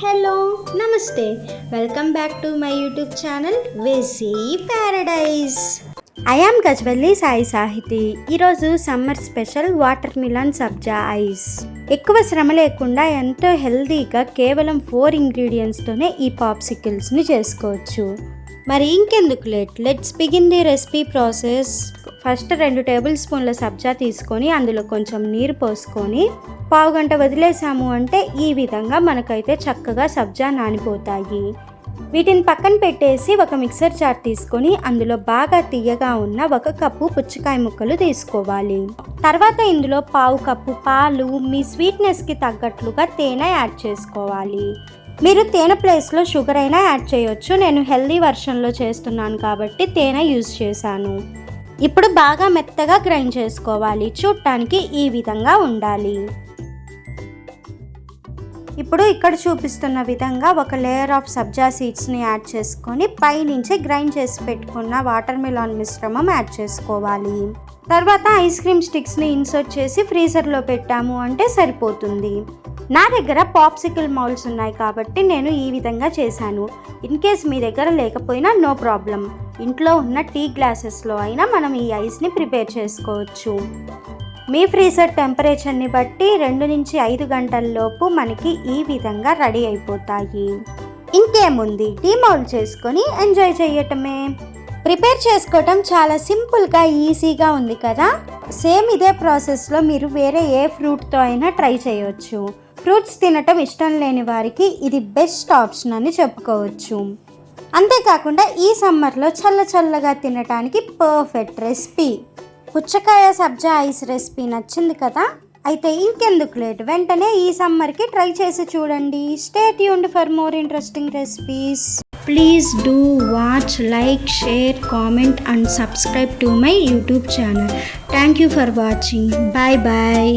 Hello నమస్తే welcome back to my YouTube channel వెసీ paradise. I am Gajvalli Sai Sahithi. ఈరోజు summer special watermelon sabja ice. ఎక్కువ శ్రమ లేకుండా ఎంతో హెల్దీగా కేవలం 4 ఇంగ్రీడియంట్స్తోనే ఈ పాప్సికల్స్ని చేసుకోవచ్చు. మరి ఇంకెందుకు let's begin the recipe process. First 2 table స్పూన్ల సబ్జా తీసుకొని అందులో కొంచెం నీరు పోసుకొని పావు గంట వదిలేసాము అంటే ఈ విధంగా మనకైతే చక్కగా సబ్జా నానిపోతాయి. వీటిని పక్కన పెట్టేసి ఒక మిక్సర్ జార్ తీసుకొని అందులో బాగా తియ్యగా ఉన్న 1 కప్పు పుచ్చకాయ ముక్కలు తీసుకోవాలి. తర్వాత ఇందులో పావు కప్పు పాలు, మీ స్వీట్నెస్కి తగ్గట్లుగా తేనె యాడ్ చేసుకోవాలి. మీరు తేనె ప్లేస్లో షుగర్ అయినా యాడ్ చేయొచ్చు. నేను హెల్దీ వర్షన్లో చేస్తున్నాను కాబట్టి తేనె యూజ్ చేశాను. ఇప్పుడు బాగా మెత్తగా గ్రైండ్ చేసుకోవాలి. చూడటానికి ఈ విధంగా ఉండాలి. ఇప్పుడు ఇక్కడ చూపిస్తున్న విధంగా ఒక లేయర్ ఆఫ్ సబ్జా సీడ్స్ని యాడ్ చేసుకొని పైనుంచి గ్రైండ్ చేసి పెట్టుకున్న వాటర్ మిలాన్ మిశ్రమం యాడ్ చేసుకోవాలి. తర్వాత ఐస్ క్రీమ్ స్టిక్స్ని ఇన్సర్ట్ చేసి ఫ్రీజర్లో పెట్టాము అంటే సరిపోతుంది. నా దగ్గర పాప్సికల్ మౌల్స్ ఉన్నాయి కాబట్టి నేను ఈ విధంగా చేశాను. ఇన్ కేస్ మీ దగ్గర లేకపోయినా నో ప్రాబ్లం. ఇంట్లో ఉన్న టీ గ్లాసెస్లో అయినా మనం ఈ ఐస్ని ప్రిపేర్ చేసుకోవచ్చు. మీ ఫ్రీజర్ టెంపరేచర్ని బట్టి 2 నుంచి 5 గంటల్లోపు మనకి ఈ విధంగా రెడీ అయిపోతాయి. ఇంకేముంది, డీమౌల్డ్ చేసుకొని ఎంజాయ్ చేయటమే. ప్రిపేర్ చేసుకోవటం చాలా సింపుల్గా ఈజీగా ఉంది కదా. సేమ్ ఇదే ప్రాసెస్లో మీరు వేరే ఏ ఫ్రూట్తో అయినా ట్రై చేయవచ్చు. ఫ్రూట్స్ తినటం ఇష్టం లేని వారికి ఇది బెస్ట్ ఆప్షన్ అని చెప్పుకోవచ్చు. అంతేకాకుండా ఈ సమ్మర్లో చల్లగా తినటానికి పర్ఫెక్ట్ రెసిపీ. పుచ్చకాయ సబ్జా ఐస్ రెసిపీ నచ్చింది కదా. అయితే ఇంకెందుకు లేట్, వెంటనే ఈ సమ్మర్కి ట్రై చేసి చూడండి. Stay tuned for more interesting recipes. Please do watch, like, share, comment and subscribe to my YouTube channel. Thank you for watching. Bye.